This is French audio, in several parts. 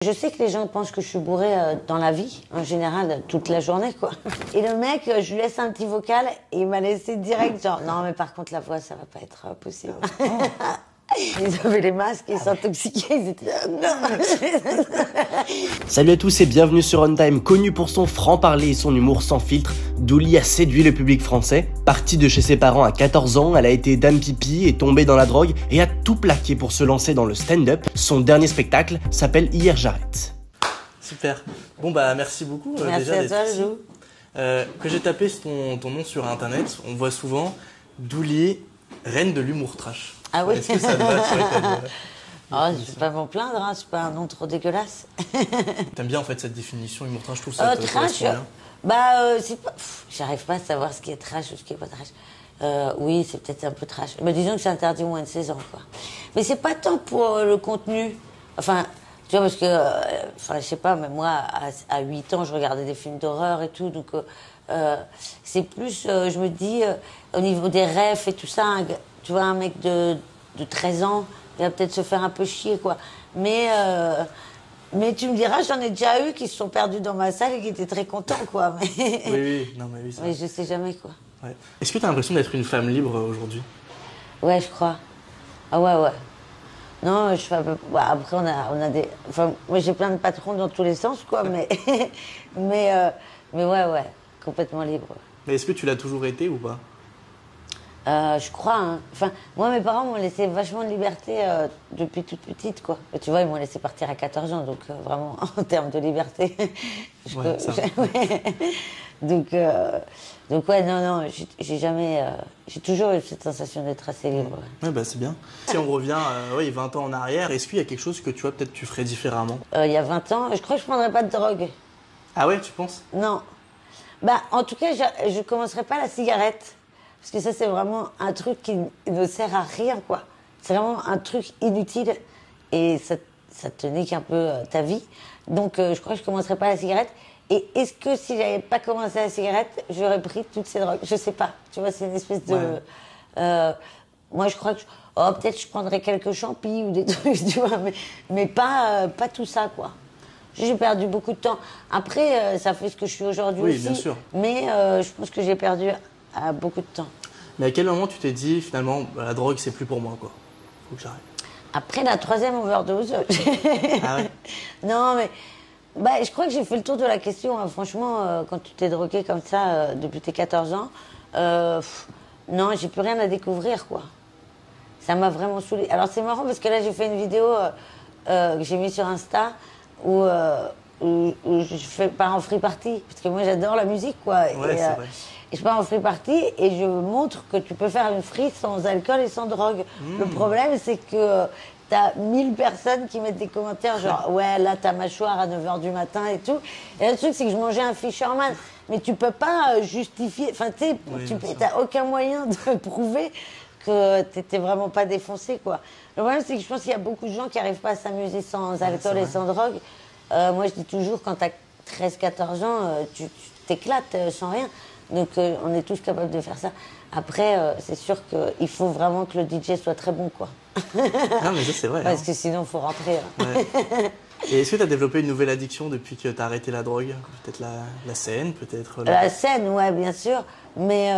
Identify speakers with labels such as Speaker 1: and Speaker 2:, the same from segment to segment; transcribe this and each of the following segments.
Speaker 1: Je sais que les gens pensent que je suis bourrée dans la vie, en général, toute la journée, quoi. Et le mec, je lui laisse un petit vocal et il m'a laissé direct, genre, non, mais par contre, la voix, ça va pas être possible. Ils avaient les masques, ils s'intoxiquaient, ils étaient là, non.
Speaker 2: Salut à tous et bienvenue sur On Time. Connue pour son franc-parler et son humour sans filtre, Douli a séduit le public français. Partie de chez ses parents à 14 ans, elle a été dame pipi et tombée dans la drogue et a tout plaqué pour se lancer dans le stand-up. Son dernier spectacle s'appelle Hier j'arrête.
Speaker 3: Super. Bon bah merci beaucoup
Speaker 1: Merci
Speaker 3: déjà
Speaker 1: à
Speaker 3: d'être
Speaker 1: toi,
Speaker 3: ici. Que j'ai tapé ton nom sur internet, on voit souvent Douli, reine de l'humour trash.
Speaker 1: Ah oui.
Speaker 3: Est-ce que ça te va? C'est vrai que
Speaker 1: Oh, je vais pas m'en plaindre, hein, c'est pas un nom trop dégueulasse.
Speaker 3: t'aimes bien en fait cette définition humour trash, je trouve ça te
Speaker 1: Trash,
Speaker 3: correspond bien.
Speaker 1: c'est pas... J'arrive pas à savoir ce qui est trash ou ce qui est pas trash. Oui, c'est peut-être un peu trash. Mais disons que c'est interdit au moins de 16 ans, quoi. Mais c'est pas tant pour le contenu. Enfin, tu vois, parce que... je sais pas, mais moi, à 8 ans, je regardais des films d'horreur et tout, donc... c'est plus, je me dis, au niveau des rêves et tout ça, tu vois, un mec de 13 ans, il va peut-être se faire un peu chier, quoi. Mais tu me diras, j'en ai déjà eu qui se sont perdus dans ma salle et qui étaient très contents, quoi. Mais...
Speaker 3: Oui, non mais oui, c'est
Speaker 1: Mais
Speaker 3: vrai.
Speaker 1: je sais jamais, quoi.
Speaker 3: Ouais. Est-ce que t'as l'impression d'être une femme libre aujourd'hui?
Speaker 1: Ouais, je crois. Ah ouais. Non, je fais un peu... Bah, après, on a des... Enfin, moi, j'ai plein de patrons dans tous les sens, quoi, mais... mais ouais, complètement libre.
Speaker 3: Mais est-ce que tu l'as toujours été ou pas?
Speaker 1: Je crois, hein. Enfin, moi, mes parents m'ont laissé vachement de liberté depuis toute petite, quoi. Et tu vois, ils m'ont laissé partir à 14 ans, donc vraiment, en termes de liberté.
Speaker 3: Ouais, ça va.
Speaker 1: Ouais. Donc, ouais, non, j'ai jamais... j'ai toujours eu cette sensation d'être assez libre. Ouais.
Speaker 3: Ouais, bah c'est bien. Si on revient 20 ans en arrière, est-ce qu'il y a quelque chose que tu vois peut-être tu ferais différemment?
Speaker 1: Il y a 20 ans, je crois que je prendrais pas de drogue.
Speaker 3: Ah ouais, tu penses?
Speaker 1: Non. Bah, en tout cas, je commencerai pas la cigarette. Parce que ça, c'est vraiment un truc qui ne sert à rien, quoi. C'est vraiment un truc inutile. Et ça te nique un peu ta vie. Donc, je crois que je commencerai pas la cigarette. Et est-ce que si j'avais pas commencé la cigarette, j'aurais pris toutes ces drogues? Je sais pas. Tu vois, c'est une espèce de...
Speaker 3: Ouais.
Speaker 1: Moi, je crois que... peut-être je prendrais quelques champis ou des trucs, tu vois. Mais pas tout ça, quoi. J'ai perdu beaucoup de temps. Après, ça fait ce que je suis aujourd'hui
Speaker 3: Oui,
Speaker 1: aussi.
Speaker 3: bien sûr.
Speaker 1: Mais je pense que j'ai perdu beaucoup de temps.
Speaker 3: Mais à quel moment tu t'es dit finalement la drogue c'est plus pour moi quoi? Faut que j'arrête.
Speaker 1: Après la 3e overdose.
Speaker 3: Ah ouais?
Speaker 1: Non, mais je crois que j'ai fait le tour de la question. Hein. Franchement, quand tu t'es drogué comme ça depuis tes 14 ans, non, j'ai plus rien à découvrir, quoi. Ça m'a vraiment saoulée. Alors c'est marrant parce que là j'ai fait une vidéo que j'ai mise sur Insta où je pars en free party parce que moi j'adore la musique, quoi.
Speaker 3: Ouais, c'est vrai.
Speaker 1: Et je pars en free party et je montre que tu peux faire une free sans alcool et sans drogue. Le problème, c'est que t'as 1000 personnes qui mettent des commentaires genre « Ouais, là, ta mâchoire à 9h du matin et tout. » Et le truc, c'est que je mangeais un Fisherman. Mais tu peux pas justifier... Enfin, tu sais, t'as aucun moyen de prouver que t'étais vraiment pas défoncé, quoi. Le problème, c'est que je pense qu'il y a beaucoup de gens qui n'arrivent pas à s'amuser sans alcool et sans drogue. Moi, je dis toujours, quand t'as 13-14 ans, tu t'éclates sans rien. Donc, on est tous capables de faire ça. Après, c'est sûr qu'il faut vraiment que le DJ soit très bon, quoi.
Speaker 3: Non, mais ça, c'est vrai.
Speaker 1: Parce que sinon, il faut rentrer. Hein.
Speaker 3: Ouais. Et est-ce que tu as développé une nouvelle addiction depuis que tu as arrêté la drogue? Peut-être la scène, peut-être
Speaker 1: La scène, ouais, bien sûr. Mais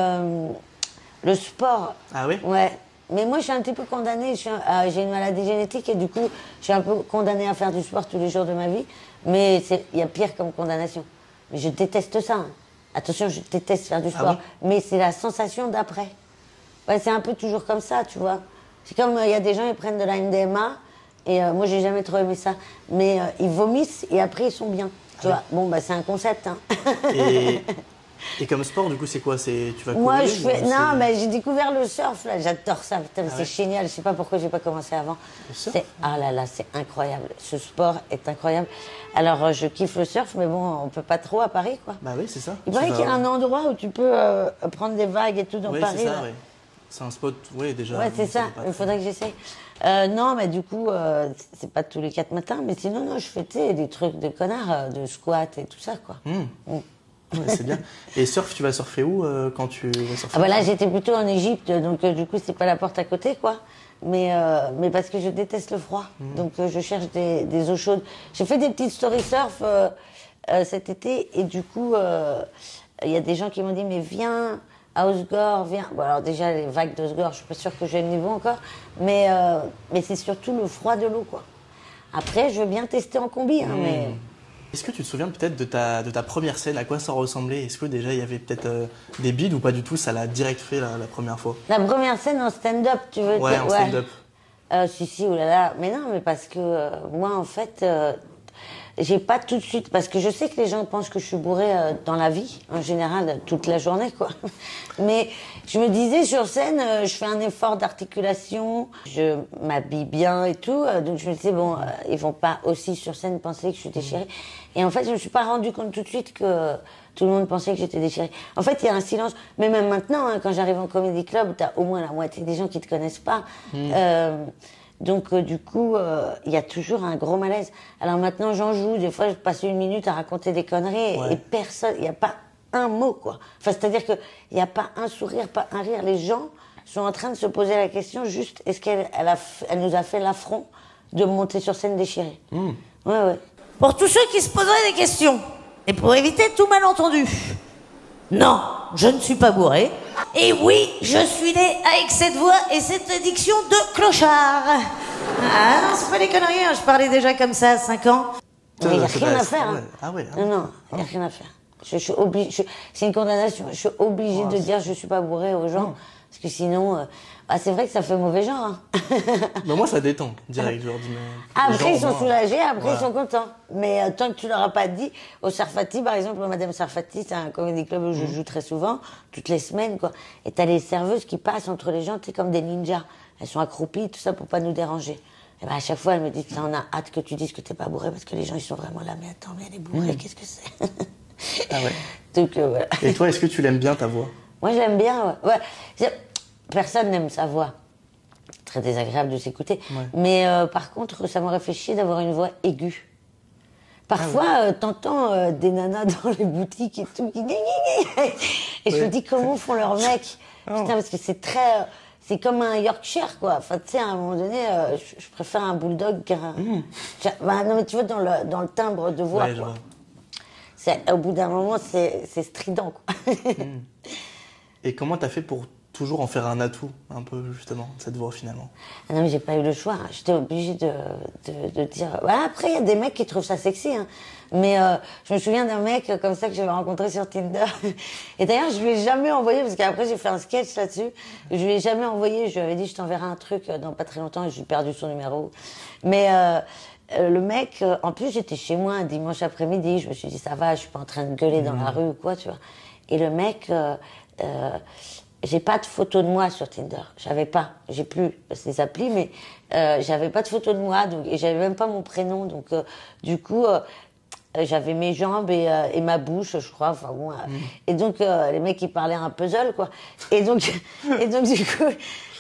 Speaker 1: le sport.
Speaker 3: Ah oui?
Speaker 1: Ouais. Mais moi, je suis un petit peu condamnée. J'ai une maladie génétique et du coup, je suis un peu condamnée à faire du sport tous les jours de ma vie. Mais il y a pire comme condamnation. Mais je déteste ça. Hein. Attention, je déteste faire du sport.
Speaker 3: Ah bon?
Speaker 1: Mais c'est la sensation d'après. Ouais, c'est un peu toujours comme ça, tu vois. C'est comme il y a des gens, ils prennent de la MDMA. Et moi, j'ai jamais trop aimé ça. Mais ils vomissent et après, ils sont bien. Tu vois. Bon, c'est un concept. Hein.
Speaker 3: Et comme sport, du coup, c'est quoi? Tu vas courir?
Speaker 1: Moi, non, mais j'ai découvert le surf, là. J'adore ça. Putain, c'est
Speaker 3: ouais?
Speaker 1: génial. Je sais pas pourquoi j'ai pas commencé avant.
Speaker 3: Le surf?
Speaker 1: Ah là là, c'est incroyable. Ce sport est incroyable. Alors, je kiffe le surf, mais bon, on peut pas trop à Paris, quoi.
Speaker 3: Bah oui, c'est ça.
Speaker 1: Il paraît qu'il y a un endroit où tu peux prendre des vagues et tout dans Paris.
Speaker 3: C'est ça,
Speaker 1: là.
Speaker 3: ouais. C'est un spot, oui, déjà.
Speaker 1: Ouais, c'est ça. Il faudrait que j'essaye. Non, mais du coup, c'est pas tous les 4 matins. Mais sinon, non, je fais des trucs de connard, de squat et tout ça, quoi.
Speaker 3: Ouais, c'est bien. Et surf, tu vas surfer où quand tu vas surfer?
Speaker 1: Ah bah là, j'étais plutôt en Égypte, donc du coup, c'est pas la porte à côté, quoi. Mais parce que je déteste le froid, donc je cherche des eaux chaudes. J'ai fait des petites story surf cet été, et du coup, il y a des gens qui m'ont dit, mais viens à Osgore, viens. Bon, alors déjà, les vagues d'Osgore, je suis pas sûre que j'ai le niveau encore, mais c'est surtout le froid de l'eau, quoi. Après, je veux bien tester en combi, hein, mais...
Speaker 3: Est-ce que tu te souviens peut-être de ta première scène, à quoi ça ressemblait? Est-ce que déjà il y avait peut-être des bides ou pas du tout, ça l'a direct fait la première fois?
Speaker 1: La première scène en stand-up, tu veux
Speaker 3: Ouais,
Speaker 1: dire?
Speaker 3: en stand-up.
Speaker 1: Si, oulala. Mais non, mais parce que moi, en fait, j'ai pas tout de suite... Parce que je sais que les gens pensent que je suis bourrée dans la vie, en général, toute la journée, quoi. Mais je me disais, sur scène, je fais un effort d'articulation, je m'habille bien et tout. Donc je me disais, bon, ils vont pas aussi sur scène penser que je suis déchirée. Et en fait, je me suis pas rendu compte tout de suite que tout le monde pensait que j'étais déchirée. En fait, il y a un silence. Mais même maintenant, hein, quand j'arrive en comedy club, t'as au moins la moitié des gens qui te connaissent pas. Donc, du coup, il y a toujours un gros malaise. Alors maintenant, j'en joue. Des fois, je passe 1 minute à raconter des conneries et personne, il n'y a pas un mot, quoi. Enfin, c'est-à-dire qu'il n'y a pas un sourire, pas un rire. Les gens sont en train de se poser la question juste, est-ce qu'elle nous a fait l'affront de monter sur scène déchirée? Ouais.
Speaker 4: Pour tous ceux qui se poseraient des questions, et pour éviter tout malentendu, non, je ne suis pas bourré. Et oui, je suis né avec cette voix et cette diction de clochard. Ah, c'est pas des conneries, hein, je parlais déjà comme ça à 5 ans.
Speaker 1: Mais il n'y a rien à faire. Hein.
Speaker 3: Ah ouais.
Speaker 1: Non, il n'y a rien à faire. Je suis obligée, c'est une condamnation. Je suis obligée de dire je suis pas bourrée aux gens, parce que sinon, c'est vrai que ça fait mauvais genre. Hein.
Speaker 3: Mais moi, ça détend direct. Genre,
Speaker 1: après, ils sont soulagés, après, ils sont contents. Mais tant que tu leur as pas dit, au Sarfati, par exemple, Madame Sarfati, c'est un comédie club où je joue très souvent, toutes les semaines, quoi. Et t'as les serveuses qui passent entre les gens, c'est comme des ninjas. Elles sont accroupies, tout ça, pour pas nous déranger. Et ben, à chaque fois, elles me disent, on a hâte que tu dises que t'es pas bourré, parce que les gens, ils sont vraiment là, mais attends, mais elle est bourrée, qu'est-ce que c'est?
Speaker 3: Ah ouais.
Speaker 1: Donc, voilà.
Speaker 3: Et toi, est-ce que tu l'aimes bien ta voix?
Speaker 1: Moi, je l'aime bien, ouais. Personne n'aime sa voix. Très désagréable de s'écouter. Ouais. Mais par contre, ça m'aurait fait chier d'avoir une voix aiguë. Parfois, t'entends des nanas dans les boutiques et tout, qui... Et je me dis, comment font leurs mecs? Putain, parce que c'est très... c'est comme un Yorkshire, quoi. Enfin, tu sais, à un moment donné, je préfère un bulldog qu'un... non, mais tu vois, dans le timbre de voix, quoi. Au bout d'un moment, c'est strident, quoi.
Speaker 3: Et comment t'as fait pour toujours en faire un atout, un peu, justement, cette voix, finalement?
Speaker 1: Ah non, mais j'ai pas eu le choix. J'étais obligée de dire... Voilà, après, il y a des mecs qui trouvent ça sexy, hein. Mais je me souviens d'un mec comme ça que j'avais rencontré sur Tinder. Et d'ailleurs, je lui ai jamais envoyé, parce qu'après, j'ai fait un sketch là-dessus. Je lui ai jamais envoyé. Je lui avais dit, je t'enverrai un truc dans pas très longtemps, et j'ai perdu son numéro. Mais... le mec, en plus, j'étais chez moi un dimanche après-midi, je me suis dit, ça va, je suis pas en train de gueuler dans la rue ou quoi, tu vois. Et le mec, j'ai pas de photo de moi sur Tinder. J'avais pas. J'ai plus ces applis, mais j'avais pas de photo de moi, donc, et j'avais même pas mon prénom. Donc, du coup, j'avais mes jambes et ma bouche, je crois. Enfin bon. Et donc, les mecs, ils parlaient un puzzle, quoi. Et donc,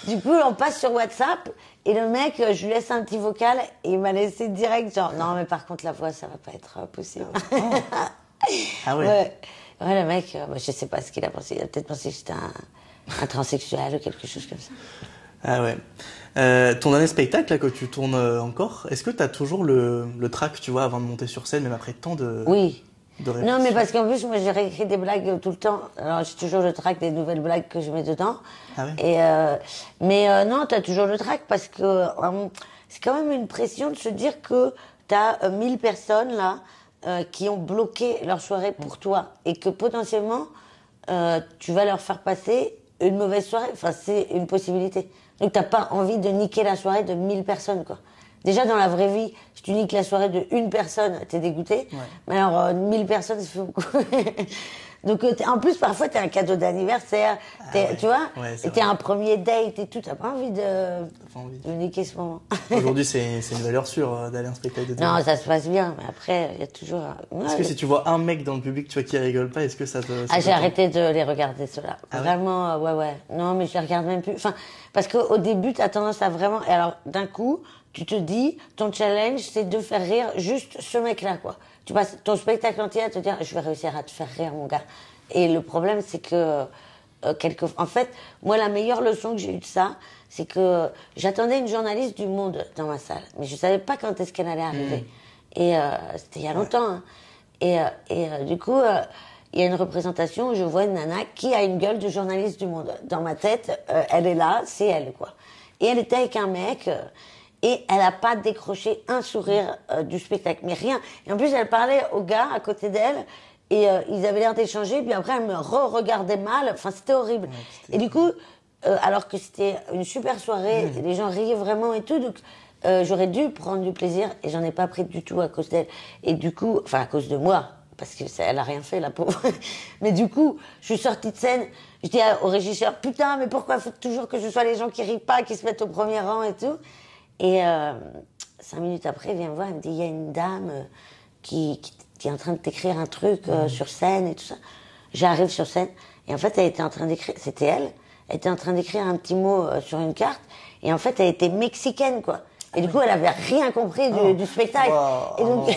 Speaker 1: du coup, on passe sur WhatsApp. Et le mec, je lui laisse un petit vocal et il m'a laissé direct, genre, non, mais par contre, la voix, ça va pas être possible.
Speaker 3: Ah ouais.
Speaker 1: Ouais, le mec, je sais pas ce qu'il a pensé. Il a peut-être pensé que j'étais un transsexuel ou quelque chose comme ça.
Speaker 3: Ah ouais. Ton dernier spectacle, là, que tu tournes encore, est-ce que t'as toujours le track, tu vois, avant de monter sur scène, même après tant de...
Speaker 1: Oui.
Speaker 3: Non,
Speaker 1: mais parce qu'en plus, moi, j'ai réécrit des blagues tout le temps. Alors, j'ai toujours le track des nouvelles blagues que je mets dedans.
Speaker 3: Ah ouais.
Speaker 1: Et, mais non, t'as toujours le track parce que c'est quand même une pression de se dire que t'as 1000 personnes, là, qui ont bloqué leur soirée pour toi. Et que potentiellement, tu vas leur faire passer une mauvaise soirée. Enfin, c'est une possibilité. Donc, t'as pas envie de niquer la soirée de 1000 personnes, quoi. Déjà, dans la vraie vie, si tu niques la soirée de une personne, t'es dégoûté. Ouais. Mais alors, 1000 personnes, ça fait beaucoup. Donc, en plus, parfois, t'es un cadeau d'anniversaire, tu vois, et t'es un premier date et tout. T'as pas envie de niquer ce moment.
Speaker 3: Aujourd'hui, c'est une valeur sûre d'aller à un spectacle de
Speaker 1: Non, ça se passe bien, mais après, il y a toujours...
Speaker 3: Est-ce que si tu vois un mec dans le public, tu vois, qui rigole pas, est-ce que ça te...
Speaker 1: j'ai arrêté de les regarder, ceux-là. Vraiment, ouais. Non, mais je les regarde même plus. Enfin, parce qu'au début, t'as tendance à vraiment... Et alors, d'un coup, tu te dis, ton challenge, c'est de faire rire juste ce mec-là, quoi. Tu passes ton spectacle entier à te dire, je vais réussir à te faire rire, mon gars. Et le problème, c'est que, en fait, moi, la meilleure leçon que j'ai eue de ça, c'est que j'attendais une journaliste du Monde dans ma salle. Mais je savais pas quand est-ce qu'elle allait arriver. Et c'était il y a longtemps, hein. Et du coup, il y a une représentation où je vois une nana qui a une gueule de journaliste du Monde. Dans ma tête, elle est là, c'est elle, quoi. Et elle était avec un mec, et elle a pas décroché un sourire du spectacle, mais rien. Et en plus, elle parlait au gars à côté d'elle, et ils avaient l'air d'échanger, puis après, elle me regardait mal. Enfin, c'était horrible. Et du coup, alors que c'était une super soirée, les gens riaient vraiment et tout, donc j'aurais dû prendre du plaisir, et j'en ai pas pris du tout à cause d'elle. Et du coup, enfin, à cause de moi, parce que elle a rien fait, la pauvre. Mais du coup, je suis sortie de scène, je dis au régisseur, putain, mais pourquoi faut toujours que je sois les gens qui rient pas, qui se mettent au premier rang et tout. Et 5 minutes après, elle vient me voir, elle me dit, il y a une dame qui est en train de t'écrire un truc sur scène et tout ça. J'arrive sur scène, et en fait, elle était en train d'écrire, c'était elle était en train d'écrire un petit mot sur une carte, et en fait, elle était mexicaine, quoi. Et du coup, elle avait rien compris du spectacle. Et donc,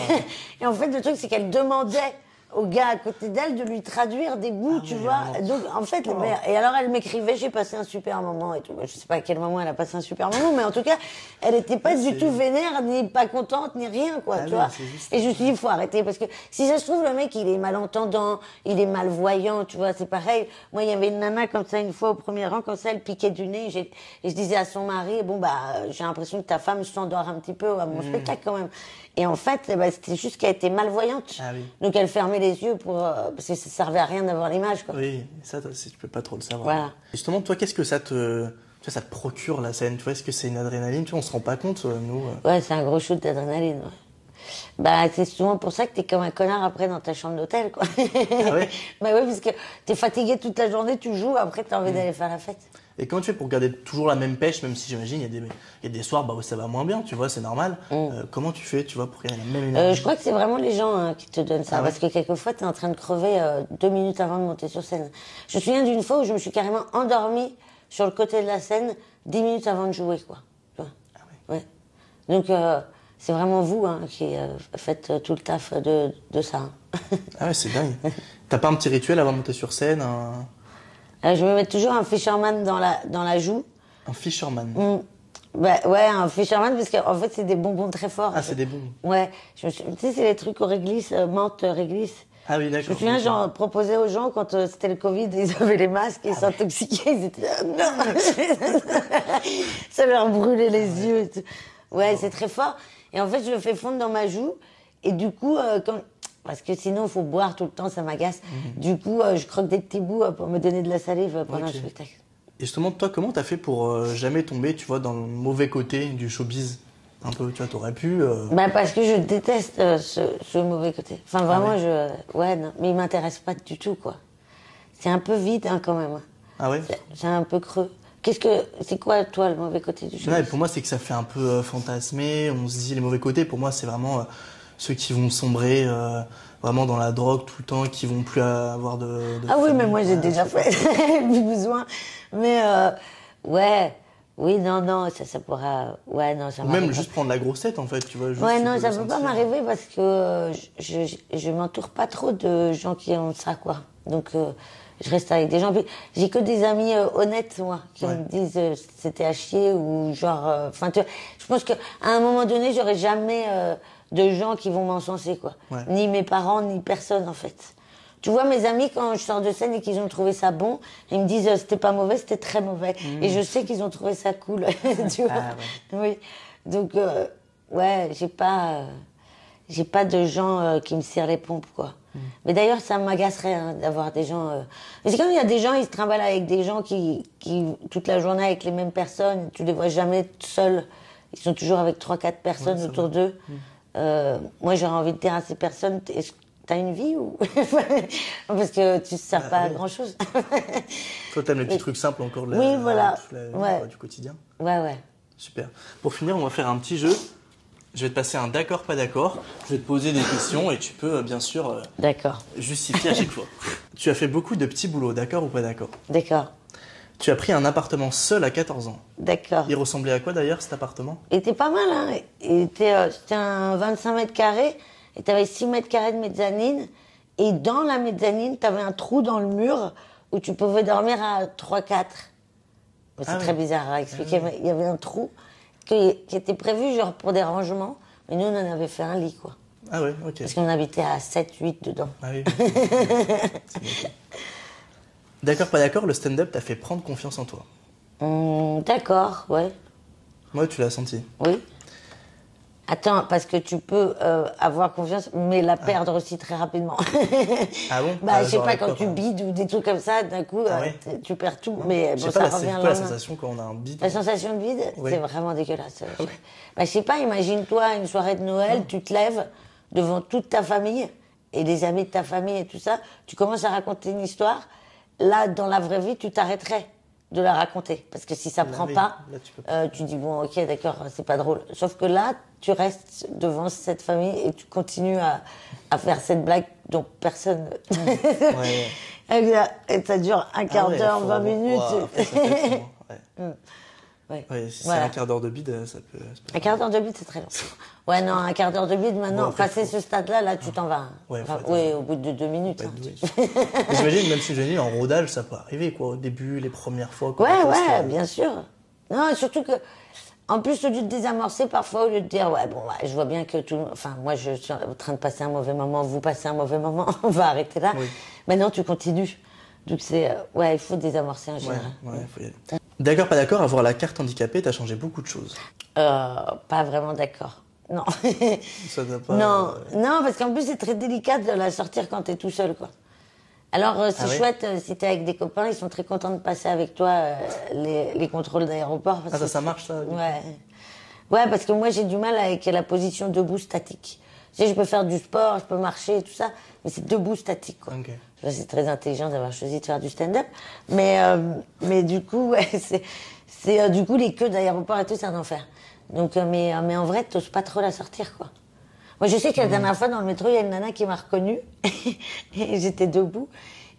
Speaker 1: et en fait, le truc, c'est qu'elle demandait au gars à côté d'elle de lui traduire des bouts, tu vois. Donc, en fait, et alors elle m'écrivait, j'ai passé un super moment et tout. Je sais pas à quel moment elle a passé un super moment, mais en tout cas, elle était pas du tout vénère, ni pas contente, ni rien, quoi, tu vois. Et je me suis dit, il faut arrêter, parce que si ça se trouve, le mec, il est malentendant, il est malvoyant, tu vois, c'est pareil. Moi, il y avait une nana comme ça, une fois au premier rang, comme ça, elle piquait du nez, et je disais à son mari, bon, bah, j'ai l'impression que ta femme s'endort un petit peu à mon spectacle, quand même. Et en fait, bah, c'était juste qu'elle était malvoyante. Donc elle fermait les yeux parce que ça servait à rien d'avoir l'image, quoi.
Speaker 3: Oui, ça, tu peux pas trop le savoir.
Speaker 1: Voilà.
Speaker 3: Justement, toi, qu'est-ce que ça te procure, la scène? Tu vois, est-ce que c'est une adrénaline? Tu vois, on se rend pas compte, nous.
Speaker 1: Ouais, c'est un gros shoot d'adrénaline. Ouais. Bah, c'est souvent pour ça que t'es comme un connard après dans ta chambre d'hôtel, quoi.
Speaker 3: Ah ouais?
Speaker 1: Bah ouais, parce que t'es fatigué toute la journée, tu joues, après t'as envie d'aller faire la fête.
Speaker 3: Et comment tu fais pour garder toujours la même pêche, même si j'imagine il y a des soirs où ça va moins bien, tu vois, c'est normal. Comment tu fais, tu vois, pour garder la même énergie?
Speaker 1: Je crois que c'est vraiment les gens qui te donnent ça, parce que quelquefois t'es en train de crever 2 minutes avant de monter sur scène. Je me souviens d'une fois où je me suis carrément endormie sur le côté de la scène 10 minutes avant de jouer, quoi. Tu vois. Ah ouais. Donc c'est vraiment vous qui faites tout le taf de ça.
Speaker 3: Ah ouais, c'est dingue. T'as pas un petit rituel avant de monter sur scène?
Speaker 1: Je me mets toujours un Fisherman dans la joue.
Speaker 3: Un Fisherman?
Speaker 1: Bah, ouais, un Fisherman, parce qu'en fait, c'est des bonbons très forts.
Speaker 3: Ah, c'est des bonbons?
Speaker 1: Ouais. Tu sais, c'est les trucs au réglisse, menthe, réglisse.
Speaker 3: Ah oui, d'accord.
Speaker 1: Je me souviens, j'en proposais aux gens quand c'était le Covid, ils avaient les masques, ils s'intoxiquaient, ils étaient non. Ça leur brûlait les yeux et tout. Ouais, c'est très fort. Et en fait, je le fais fondre dans ma joue. Et du coup, parce que sinon, il faut boire tout le temps, ça m'agace. Du coup, je croque des petits bouts pour me donner de la salive pendant le spectacle.
Speaker 3: Et justement, toi, comment t'as fait pour jamais tomber, tu vois, dans le mauvais côté du showbiz? Un peu, tu vois, t'aurais pu...
Speaker 1: Bah, parce que je déteste ce mauvais côté. Enfin, vraiment, ouais, non, mais il m'intéresse pas du tout, quoi. C'est un peu vide, quand même.
Speaker 3: Ah ouais?
Speaker 1: C'est un peu creux. C'est quoi, toi, le mauvais côté du showbiz?
Speaker 3: Non, et pour moi, c'est que ça fait un peu fantasmer. On se dit les mauvais côtés. Pour moi, c'est vraiment ceux qui vont sombrer vraiment dans la drogue tout le temps, qui vont plus avoir de
Speaker 1: ah oui, mais moi, j'ai déjà fait. Plus besoin. Mais, ouais. Oui, non, ça pourra... Ouais, non, ça m'arrive.
Speaker 3: Même juste prendre la grossette, en fait, tu vois.
Speaker 1: Ouais, non, ça peut pas m'arriver parce que je m'entoure pas trop de gens qui ont ça, quoi. Donc, je reste avec des gens... J'ai que des amis honnêtes, moi, qui me disent c'était à chier ou genre... Enfin, je pense qu'à un moment donné, j'aurai jamais de gens qui vont m'encenser, quoi. Ouais. Ni mes parents, ni personne, en fait. Tu vois, mes amis, quand je sors de scène et qu'ils ont trouvé ça bon, ils me disent c'était pas mauvais, c'était très mauvais. Et je sais qu'ils ont trouvé ça cool, tu vois. Ah, ouais. Oui. Donc, ouais, j'ai pas de gens qui me cirent les pompes, quoi. Mais d'ailleurs, ça m'agacerait d'avoir des gens... Parce que quand il y a des gens, ils se trimballent avec des gens qui toute la journée avec les mêmes personnes, tu les vois jamais seuls. Ils sont toujours avec 3-4 personnes autour d'eux. Moi, j'aurais envie de dire à ces personnes... T'as une vie ou parce que tu ne sers pas à grand chose.
Speaker 3: Toi, t'aimes les petits trucs simples encore de
Speaker 1: oui, voilà.
Speaker 3: Du quotidien.
Speaker 1: Ouais.
Speaker 3: Super. Pour finir, on va faire un petit jeu. Je vais te passer un d'accord, pas d'accord. Je vais te poser des questions et tu peux bien sûr
Speaker 1: d'accord.
Speaker 3: Justifier à chaque fois. Tu as fait beaucoup de petits boulots, d'accord ou pas d'accord?
Speaker 1: D'accord.
Speaker 3: Tu as pris un appartement seul à 14 ans.
Speaker 1: D'accord.
Speaker 3: Il ressemblait à quoi d'ailleurs cet appartement?
Speaker 1: Il était pas mal, hein. C'était un 25 mètres carrés, et t'avais 6 mètres carrés de mezzanine, et dans la mezzanine, t'avais un trou dans le mur où tu pouvais dormir à 3-4. C'est très bizarre à expliquer, mais il y avait un trou qui était prévu genre pour des rangements, mais nous on en avait fait un lit, quoi.
Speaker 3: Ah ouais, ok.
Speaker 1: Parce qu'on habitait à 7-8 dedans.
Speaker 3: Ah oui. D'accord, pas d'accord, le stand-up t'a fait prendre confiance en toi.
Speaker 1: D'accord, ouais.
Speaker 3: Moi, tu l'as senti.
Speaker 1: Oui. Attends, parce que tu peux avoir confiance, mais la perdre aussi très rapidement.
Speaker 3: Ah bon?
Speaker 1: Bah, je sais
Speaker 3: genre
Speaker 1: pas,
Speaker 3: avec
Speaker 1: quand
Speaker 3: quoi,
Speaker 1: tu
Speaker 3: par exemple?
Speaker 1: bides ou des trucs comme ça, d'un coup,
Speaker 3: ouais
Speaker 1: tu perds tout. Mais
Speaker 3: Je
Speaker 1: bon,
Speaker 3: sais pas,
Speaker 1: ça
Speaker 3: c'est
Speaker 1: revient
Speaker 3: quoi la
Speaker 1: lendemain.
Speaker 3: sensation quand on a un bide?
Speaker 1: La sensation de vide,
Speaker 3: Oui.
Speaker 1: c'est vraiment dégueulasse. Bah, je sais pas, imagine-toi une soirée de Noël, tu te lèves devant toute ta famille et les amis de ta famille et tout ça, tu commences à raconter une histoire. Là, dans la vraie vie, tu t'arrêterais de la raconter. Parce que si ça prend
Speaker 3: oui,
Speaker 1: pas,
Speaker 3: là, tu peux pas.
Speaker 1: tu dis, bon, ok, d'accord, c'est pas drôle. Sauf que là, tu restes devant cette famille et tu continues à faire cette blague dont personne...
Speaker 3: Ouais.
Speaker 1: Et ça dure un quart
Speaker 3: ouais,
Speaker 1: d'heure,
Speaker 3: faut
Speaker 1: 20
Speaker 3: vraiment-
Speaker 1: minutes.
Speaker 3: Ouah, ça fait vraiment- ouais.
Speaker 1: Ouais.
Speaker 3: Ouais, si
Speaker 1: Voilà.
Speaker 3: c'est un quart d'heure de bide, ça peut...
Speaker 1: Un quart d'heure de bide, c'est très long. Ouais, non, un quart d'heure de bide, maintenant,
Speaker 3: Bon, après,
Speaker 1: passer ce stade-là, là, tu t'en vas. hein.
Speaker 3: Ouais, faut
Speaker 1: Enfin,
Speaker 3: être-
Speaker 1: oui, au bout de 2 minutes.
Speaker 3: pas
Speaker 1: hein.
Speaker 3: être doué. Mais j'imagine, même si je dis, en rodage, ça peut arriver, quoi. Au début, les premières fois. quand
Speaker 1: Ouais,
Speaker 3: on
Speaker 1: ouais,
Speaker 3: poste,
Speaker 1: bien sûr. Non, et surtout que, en plus, au lieu de désamorcer, parfois, au lieu de dire, ouais, bon, ouais, je vois bien que tout. Enfin, moi, je suis en train de passer un mauvais moment, vous passez un mauvais moment, on va arrêter là.
Speaker 3: Oui.
Speaker 1: Maintenant, tu continues. Donc, c'est. Ouais, il faut désamorcer en
Speaker 3: Ouais,
Speaker 1: général.
Speaker 3: ouais, faut y aller. D'accord, pas d'accord, avoir la carte handicapée, t'as changé beaucoup de choses.
Speaker 1: Pas vraiment d'accord. Non.
Speaker 3: Ça t'a pas...
Speaker 1: Non, non, parce qu'en plus, c'est très délicat de la sortir quand t'es tout seul, quoi. Alors, c'est
Speaker 3: Ah ouais
Speaker 1: chouette, si t'es avec des copains, ils sont très contents de passer avec toi les contrôles d'aéroport. parce
Speaker 3: Ah,
Speaker 1: que
Speaker 3: ça marche, ça?
Speaker 1: Ouais. Ouais, parce que moi, j'ai du mal avec la position debout statique. Tu sais, je peux faire du sport, je peux marcher et tout ça, mais c'est debout statique, quoi.
Speaker 3: Ok.
Speaker 1: Tu vois, c'est très intelligent d'avoir choisi de faire du stand-up. Mais du coup, ouais, du coup, les queues d'aéroport et tout, c'est un enfer. Donc, mais en vrai, t'oses pas trop la sortir, quoi. Moi, je sais que la dernière fois, dans le métro, il y a une nana qui m'a reconnue. Et j'étais debout.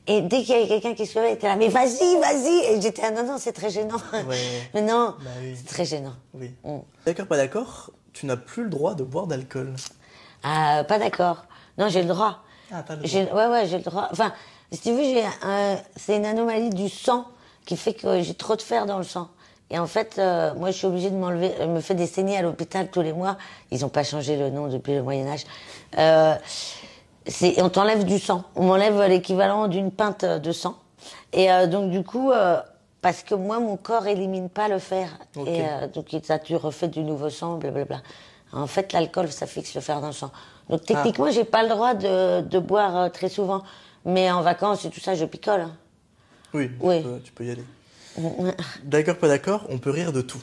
Speaker 1: Et dès qu'il y avait quelqu'un qui se levait, elle était là, mais vas-y, vas-y. Et j'étais, ah non, non, c'est très gênant.
Speaker 3: Ouais.
Speaker 1: Mais non,
Speaker 3: Bah oui.
Speaker 1: c'est très gênant.
Speaker 3: Oui.
Speaker 1: Mm.
Speaker 3: D'accord, pas d'accord, tu n'as plus le droit de boire d'alcool.
Speaker 1: Ah, pas d'accord. Non, j'ai le droit.
Speaker 3: Ah, t'as le droit.
Speaker 1: Ouais, ouais, j'ai le droit. Enfin, si tu veux, c'est une anomalie du sang qui fait que j'ai trop de fer dans le sang. Et en fait, moi, je suis obligée de m'enlever. Je me fais des saignées à l'hôpital tous les mois. Ils n'ont pas changé le nom depuis le Moyen-Âge. On t'enlève du sang. On m'enlève l'équivalent d'une pinte de sang. Et donc, du coup, parce que moi, mon corps élimine pas le fer.
Speaker 3: Ok.
Speaker 1: Et donc, ça, tu refais du nouveau sang, blablabla. En fait, l'alcool, ça fixe le fer dans le sang. Donc, techniquement, j'ai pas le droit de boire très souvent. Mais en vacances et tout ça, je picole. hein.
Speaker 3: Oui,
Speaker 1: Oui.
Speaker 3: Tu peux y aller. D'accord, pas d'accord, on peut rire de tout.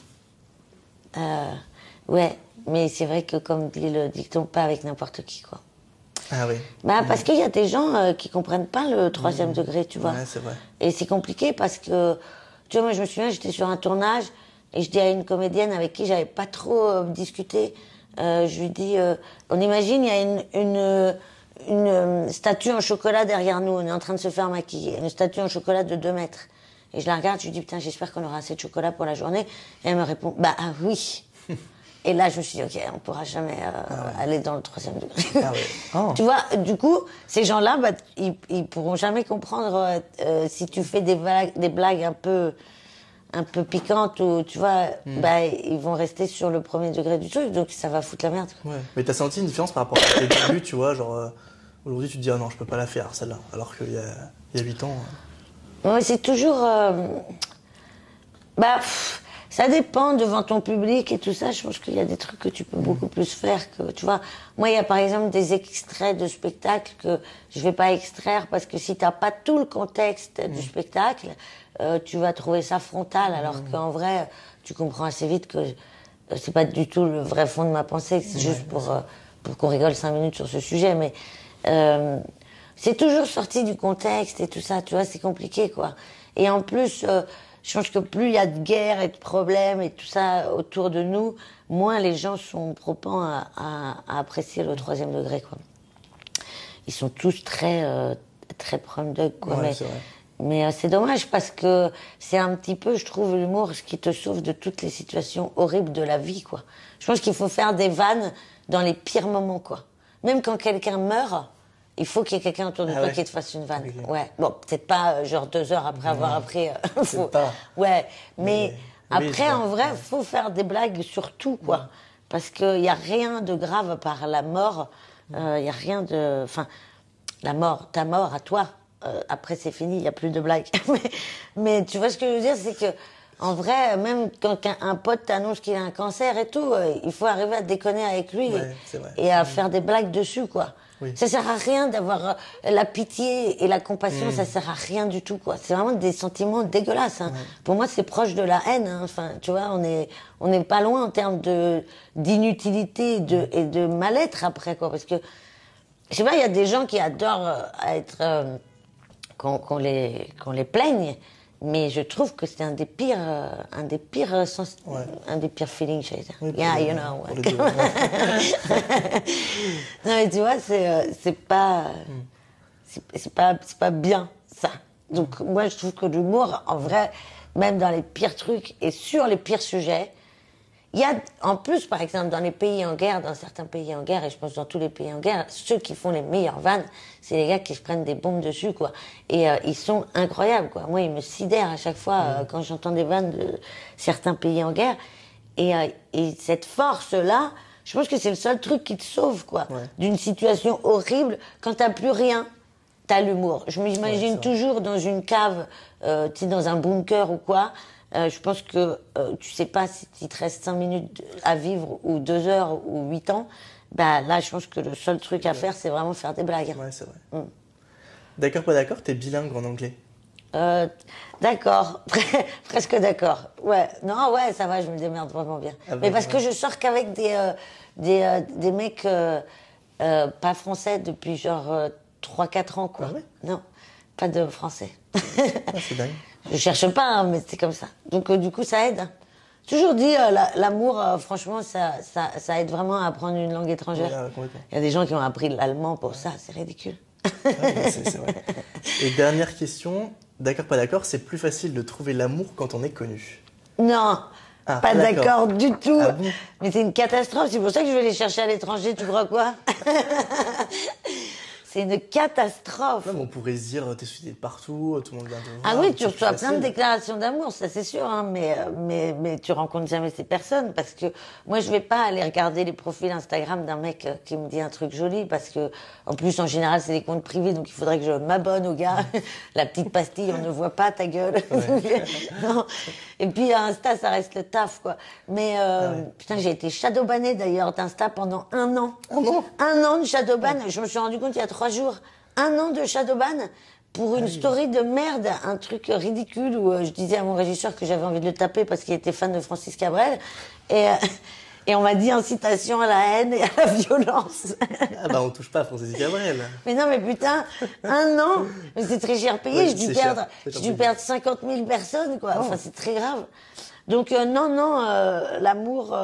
Speaker 1: Ouais, mais c'est vrai que, comme dit le dicton, pas avec n'importe qui, quoi.
Speaker 3: Ah oui.
Speaker 1: Bah, parce qu'il y a des gens qui comprennent pas le troisième degré, tu vois.
Speaker 3: Ouais, c'est vrai.
Speaker 1: Et c'est compliqué parce que, tu vois, moi, je me souviens, j'étais sur un tournage et je dis à une comédienne avec qui j'avais pas trop discuté, je lui dis, on imagine, il y a une statue en chocolat derrière nous, on est en train de se faire maquiller, une statue en chocolat de 2 mètres. Et je la regarde, je lui dis, putain, j'espère qu'on aura assez de chocolat pour la journée. Et elle me répond, bah oui. Et là, je me suis dit, ok, on pourra jamais aller dans le troisième degré.
Speaker 3: Ah ouais. Oh.
Speaker 1: Tu vois, du coup, ces gens-là, bah, ils pourront jamais comprendre si tu fais des blagues un peu piquantes ou, tu vois, bah, ils vont rester sur le premier degré du truc, donc ça va foutre la merde. quoi.
Speaker 3: Ouais. Mais t'as senti une différence par rapport à tes débuts, tu vois, genre, aujourd'hui tu te dis, ah non, je peux pas la faire, celle-là. Alors qu'il y a 8 ans.
Speaker 1: Ouais, c'est toujours... ça dépend devant ton public et tout ça. Je pense qu'il y a des trucs que tu peux beaucoup plus faire que, tu vois. Moi, il y a par exemple des extraits de spectacles que je vais pas extraire parce que si t'as pas tout le contexte du spectacle, tu vas trouver ça frontal. Alors qu'en vrai, tu comprends assez vite que c'est pas du tout le vrai fond de ma pensée. C'est juste pour qu'on rigole 5 minutes sur ce sujet. Mais c'est toujours sorti du contexte et tout ça. Tu vois, c'est compliqué, quoi. Et en plus, je pense que plus il y a de guerres et de problèmes et tout ça autour de nous, moins les gens sont propends à apprécier le troisième degré, quoi. Ils sont tous très prom dog, quoi.
Speaker 3: Ouais,
Speaker 1: Mais
Speaker 3: c'est vrai.
Speaker 1: Mais c'est dommage parce que c'est un petit peu, je trouve, l'humour, ce qui te sauve de toutes les situations horribles de la vie, quoi. Je pense qu'il faut faire des vannes dans les pires moments, quoi. Même quand quelqu'un meurt, il faut qu'il y ait quelqu'un autour de toi qui te fasse une vanne. Okay. Ouais. Bon, peut-être pas genre 2 heures après avoir appris. Ouais. Mais après, en vrai, faut faire des blagues sur tout, quoi. Parce qu'il y a rien de grave à part la mort. Il y a rien de, enfin, la mort, ta mort à toi. Après c'est fini, il n'y a plus de blagues. mais tu vois ce que je veux dire, c'est que en vrai, même quand un pote t'annonce qu'il a un cancer et tout, il faut arriver à déconner avec lui et à faire des blagues dessus, quoi. Oui. Ça sert à rien d'avoir la pitié et la compassion, ça sert à rien du tout, quoi. C'est vraiment des sentiments dégueulasses. Hein. Pour moi, c'est proche de la haine. Hein. Enfin, tu vois, on n'est pas loin en termes d'inutilité et de mal-être après, quoi. Parce que je sais pas, il y a des gens qui adorent être qu'on les plaigne, mais je trouve que c'est un des pires feelings, je veux dire. Oui, yeah, you know. Non, mais tu vois, c'est pas bien, ça. Donc, moi, je trouve que l'humour, en vrai, même dans les pires trucs et sur les pires sujets, il y a, en plus, par exemple, dans les pays en guerre, dans certains pays en guerre, et je pense dans tous les pays en guerre, ceux qui font les meilleures vannes, c'est les gars qui se prennent des bombes dessus, quoi. Et ils sont incroyables, quoi. Moi, ils me sidèrent à chaque fois quand j'entends des vannes de certains pays en guerre. Et cette force-là, je pense que c'est le seul truc qui te sauve, quoi. D'une situation horrible, quand t'as plus rien, t'as l'humour. Je m'imagine toujours dans une cave, tu sais, dans un bunker ou quoi. Je pense que tu sais pas si te reste 5 minutes à vivre ou 2 heures ou 8 ans. Bah là, je pense que le seul truc à faire, c'est vraiment faire des blagues.
Speaker 3: Ouais, c'est vrai. D'accord, pas d'accord, t'es bilingue en anglais.
Speaker 1: D'accord, presque d'accord. Ouais, non, ouais, ça va, je me démerde vraiment bien. Ah, mais parce que je sors qu'avec des mecs pas français depuis genre 3-4 ans, quoi. Ah ouais. Non, pas de français.
Speaker 3: C'est dingue.
Speaker 1: Je cherche pas, hein, mais c'est comme ça. Donc du coup, ça aide. Toujours dit, l'amour, franchement, ça aide vraiment à apprendre une langue étrangère. Il y a des gens qui ont appris l'allemand pour ça, c'est ridicule.
Speaker 3: C'est vrai. Et dernière question, d'accord, pas d'accord, c'est plus facile de trouver l'amour quand on est connu?
Speaker 1: Non, pas d'accord du tout. Ah bon? Mais c'est une catastrophe, c'est pour ça que je vais les chercher à l'étranger, tu crois quoi? C'est une catastrophe.
Speaker 3: Non, mais on pourrait se dire, t'es suivi de partout, tout le monde vient te voir.
Speaker 1: Ah oui, tu reçois plein de déclarations d'amour, ça c'est sûr, hein, mais tu rencontres jamais ces personnes, parce que moi je vais pas aller regarder les profils Instagram d'un mec qui me dit un truc joli, parce que en plus en général c'est des comptes privés, donc il faudrait que je m'abonne au gars. La petite pastille, on ne voit pas ta gueule. Ouais. Non. Et puis Insta, ça reste le taf, quoi. Mais putain, j'ai été shadowbannée d'ailleurs d'Insta pendant 1 an. Un an de shadowban. Je me suis rendu compte il y a 3 jours. 1 an de shadowban pour une story de merde, un truc ridicule où je disais à mon régisseur que j'avais envie de le taper parce qu'il était fan de Francis Cabrel. Et on m'a dit incitation à la haine et à la violence.
Speaker 3: Ah bah on touche pas à Francis Cabrel.
Speaker 1: Mais non, mais putain, 1 an, mais c'est très cher payé. J'ai dû perdre 50 000 personnes, quoi. Enfin, c'est très grave. Donc non, l'amour,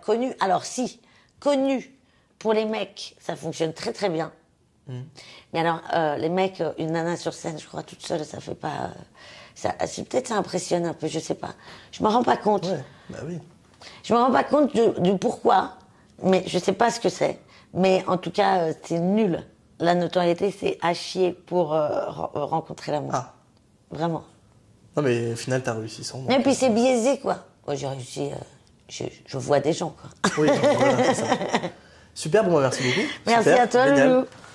Speaker 1: connu. Alors si, connu pour les mecs, ça fonctionne très très bien. Mais alors les mecs, une nana sur scène, je crois toute seule, ça fait pas. Peut-être ça impressionne un peu, je sais pas. Je m'en rends pas compte.
Speaker 3: Ouais, bah oui.
Speaker 1: Je me rends pas compte du pourquoi, mais je sais pas ce que c'est. Mais en tout cas, c'est nul. La notoriété, c'est à chier pour rencontrer l'amour. Ah. Vraiment.
Speaker 3: Non, mais au final, t'as réussi sans.
Speaker 1: Et puis c'est biaisé, quoi. Moi, j'ai réussi. Je vois des gens, quoi.
Speaker 3: Oui, voilà, c'est ça. Super, bon, merci beaucoup.
Speaker 1: Merci à toi, Loulou.